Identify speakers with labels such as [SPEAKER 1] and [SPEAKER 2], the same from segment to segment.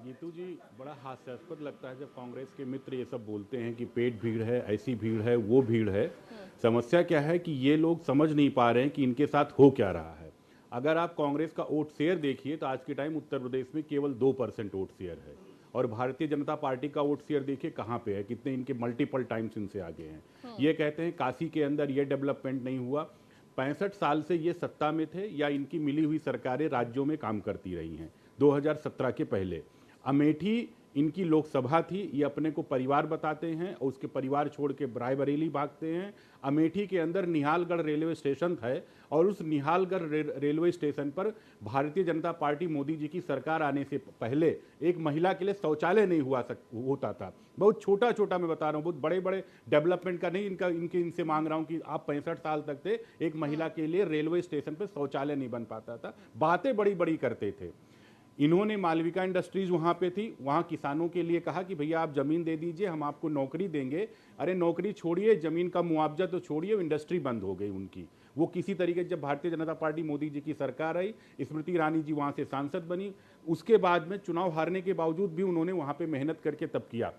[SPEAKER 1] गीतू जी, बड़ा हास्यास्पद लगता है जब कांग्रेस के मित्र ये सब बोलते हैं कि पेट भीड़ है, ऐसी भीड़ है, वो भीड़ है। समस्या क्या है कि ये लोग समझ नहीं पा रहे हैं कि इनके साथ हो क्या रहा है। अगर आप कांग्रेस का वोट शेयर देखिए तो आज के टाइम उत्तर प्रदेश में केवल 2% वोट शेयर है, और भारतीय जनता पार्टी का वोट शेयर देखिए कहाँ पे है, कितने इनके मल्टीपल टाइम्स इनसे आगे हैं। ये कहते हैं काशी के अंदर ये डेवलपमेंट नहीं हुआ। 65 साल से ये सत्ता में थे या इनकी मिली हुई सरकारें राज्यों में काम करती रही हैं। 2017 के पहले अमेठी इनकी लोकसभा थी। ये अपने को परिवार बताते हैं और उसके परिवार छोड़ के रायबरेली भागते हैं। अमेठी के अंदर निहालगढ़ रेलवे स्टेशन है, और उस निहालगढ़ रेलवे स्टेशन पर भारतीय जनता पार्टी मोदी जी की सरकार आने से पहले एक महिला के लिए शौचालय नहीं होता था। बहुत छोटा छोटा मैं बता रहा हूँ, बहुत बड़े बड़े डेवलपमेंट का नहीं, इनसे मांग रहा हूँ कि आप 65 साल तक थे, एक महिला के लिए रेलवे स्टेशन पर शौचालय नहीं बन पाता था। बातें बड़ी बड़ी करते थे। इन्होंने मालविका इंडस्ट्रीज वहाँ पे थी, वहाँ किसानों के लिए कहा कि भैया आप ज़मीन दे दीजिए, हम आपको नौकरी देंगे। अरे नौकरी छोड़िए, ज़मीन का मुआवजा तो छोड़िए, इंडस्ट्री बंद हो गई उनकी। वो किसी तरीके से जब भारतीय जनता पार्टी मोदी जी की सरकार आई, स्मृति ईरानी जी वहाँ से सांसद बनी, उसके बाद में चुनाव हारने के बावजूद भी उन्होंने वहाँ पर मेहनत करके तब किया।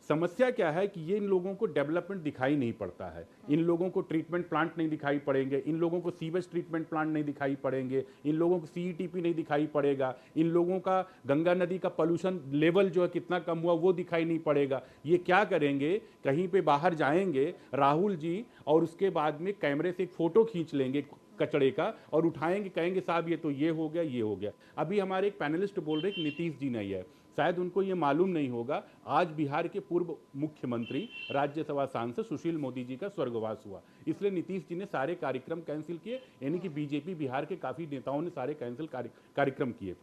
[SPEAKER 1] समस्या क्या है कि ये इन लोगों को डेवलपमेंट दिखाई नहीं पड़ता है। इन लोगों को ट्रीटमेंट प्लांट नहीं दिखाई पड़ेंगे, इन लोगों को सीवेज ट्रीटमेंट प्लांट नहीं दिखाई पड़ेंगे, इन लोगों को सीईटीपी नहीं दिखाई पड़ेगा, इन लोगों का गंगा नदी का पोल्यूशन लेवल जो है कितना कम हुआ वो दिखाई नहीं पड़ेगा। ये क्या करेंगे, कहीं पे बाहर जाएंगे राहुल जी और उसके बाद में कैमरे से एक फोटो खींच लेंगे कचड़े का और उठाएंगे, कहेंगे साहब ये तो ये हो गया, ये हो गया। अभी हमारे एक पैनलिस्ट बोल रहे कि नीतीश जी नहीं है, शायद उनको ये मालूम नहीं होगा, आज बिहार के पूर्व मुख्यमंत्री राज्यसभा सांसद सुशील मोदी जी का स्वर्गवास हुआ, इसलिए नीतीश जी ने सारे कार्यक्रम कैंसिल किए। यानी कि बीजेपी बिहार के काफी नेताओं ने सारे कैंसिल कार्यक्रम किए।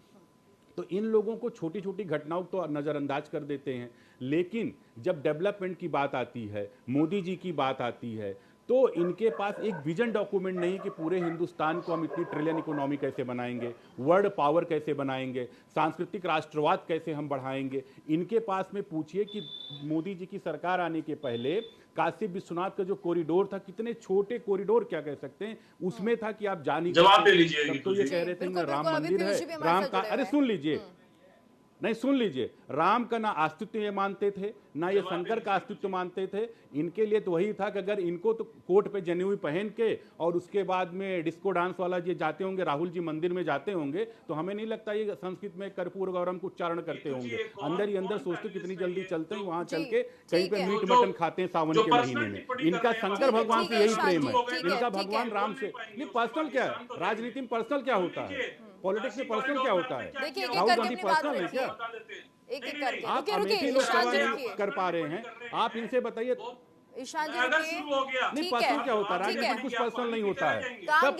[SPEAKER 1] तो इन लोगों को छोटी छोटी घटनाओं तो नज़रअंदाज कर देते हैं, लेकिन जब डेवलपमेंट की बात आती है, मोदी जी की बात आती है, तो इनके पास एक विजन डॉक्यूमेंट नहीं कि पूरे हिंदुस्तान को हम इतनी ट्रिलियन इकोनॉमी कैसे बनाएंगे, वर्ल्ड पावर कैसे बनाएंगे, सांस्कृतिक राष्ट्रवाद कैसे हम बढ़ाएंगे। इनके पास में पूछिए कि मोदी जी की सरकार आने के पहले काशी विश्वनाथ का जो कॉरिडोर था, कितने छोटे कॉरिडोर क्या कह सकते हैं, उसमें था कि आप जानी
[SPEAKER 2] जवाब ले लीजिए।
[SPEAKER 1] तब तो ये कह रहे थे राम मंदिर है, राम का, अरे सुन लीजिए, नहीं सुन लीजिए, राम का ना अस्तित्व ये मानते थे, ना ये शंकर का अस्तित्व मानते थे। इनके लिए तो वही था कि अगर इनको तो कोट पे जनेऊ पहन के और उसके बाद में डिस्को डांस वाला ये जाते होंगे, राहुल जी मंदिर में जाते होंगे, तो हमें नहीं लगता ये संस्कृत में कर्पूर गौरम को उच्चारण करते होंगे। अंदर ही अंदर सोचते कितनी जल्दी चलते हैं, वहां चल के कहीं पे मीट मटन खाते हैं सावन के महीने में। इनका शंकर भगवान से यही प्रेम है, इनका भगवान राम से नहीं। पर्सनल क्या है, राजनीति में पर्सनल क्या होता है, पॉलिटिक्स में पर्सनल क्या होता है? राहुल गांधी पर्सनल है क्या? आप अमेठी लोकसभा नहीं कर पा रहे हैं, आप इनसे बताइए।
[SPEAKER 3] ईशान जी
[SPEAKER 1] नहीं, पर्सनल क्या होता है, राजनीति में कुछ पर्सनल नहीं होता है। सब